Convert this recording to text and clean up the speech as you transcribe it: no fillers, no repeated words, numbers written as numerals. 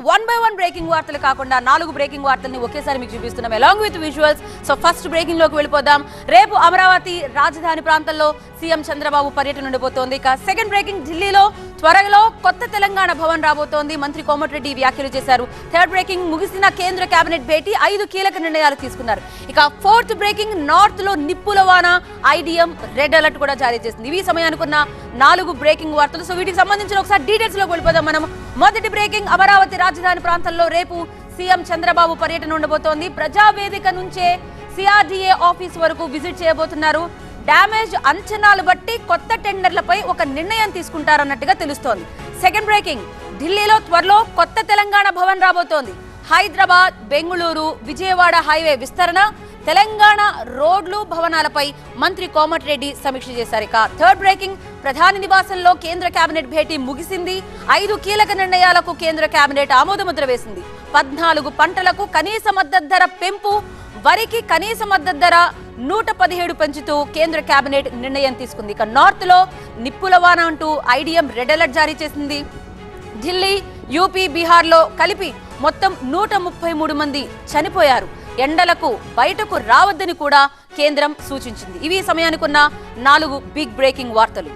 One by one breaking వార్తలు కాకుండా 4 breaking వార్తల్ని ఒకేసారి మీకు చూపిస్తున్నాం along with visuals. So first breaking లోకి వెళ్ళిపోదాం. రేపు అమరావతి రాజధాని ప్రాంతంలో సీఎం చంద్రబాబు పర్యటన ఉండబోతోంది. ఇక సెకండ్ బ్రేకింగ్, ఢిల్లీలో త్వరలో కొత్త తెలంగాణ భవన్ రాబోతోంది. మంత్రి కోమటిరెడ్డి వ్యాఖ్యలు చేశారు. థర్డ్ బ్రేకింగ్, ముగిసిన కేంద్ర కేబినెట్ భేటీ 5 కీలక నిర్ణయాలు తీసుకున్నారు. ఇక ఫోర్త్ బ్రేకింగ్, నార్త్ లో నిప్పుల వాన, ఐడిఎం రెడ్ అలర్ట్ కూడా జారీ చేసింది. ఇవి సమయానుకున్న 4 బ్రేకింగ్ వార్తలు. సో వీటికి సంబంధించిన ఒకసారి డీటెయిల్స్ లోకి వెళ్ళిపోదాం మనం. మొదటి బ్రేకింగ్, అమరావతి రాజధాని ప్రాంతంలో రేపు సీఎం చంద్రబాబు పర్యటన ఉండబోతోంది. ప్రజావేదిక నుంచే సిఆర్డీఏ ఆఫీస్ వరకు విజిట్ చేయబోతున్నారు. డ్యామేజ్ అంచనాలు బట్టి కొత్త టెండర్లపై ఒక నిర్ణయం తీసుకుంటారన్నట్టుగా తెలుస్తోంది. సెకండ్ బ్రేకింగ్, ఢిల్లీలో త్వరలో కొత్త తెలంగాణ భవన్ రాబోతోంది. హైదరాబాద్, బెంగళూరు, విజయవాడ హైవే విస్తరణ, తెలంగాణ రోడ్లు, భవనాలపై మంత్రి కోమటిరెడ్డి సమీక్ష చేశారు. ఇక థర్డ్ బ్రేకింగ్, ప్రధాని నివాసంలో కేంద్ర కేబినెట్ భేటీ ముగిసింది. 5 కీలక నిర్ణయాలకు కేంద్ర కేబినెట్ ఆమోదముద్ర వేసింది. 14 పంటలకు కనీస మద్దతు ధర పెంపు, వరికి కనీస మద్దతు ధర 117 పెంచుతూ కేంద్ర కేబినెట్ నిర్ణయం తీసుకుంది. ఇక నార్త్ లో నిప్పుల వాన అంటూ ఐడిఎం రెడ్ అలర్ట్ జారీ చేసింది. ఢిల్లీ, యూపీ, బీహార్ లో కలిపి మొత్తం 133 మంది చనిపోయారు. ఎండలకు బయటకు రావద్దని కూడా కేంద్రం సూచించింది. ఇవి సమయానికున్న 4 బిగ్ బ్రేకింగ్ వార్తలు.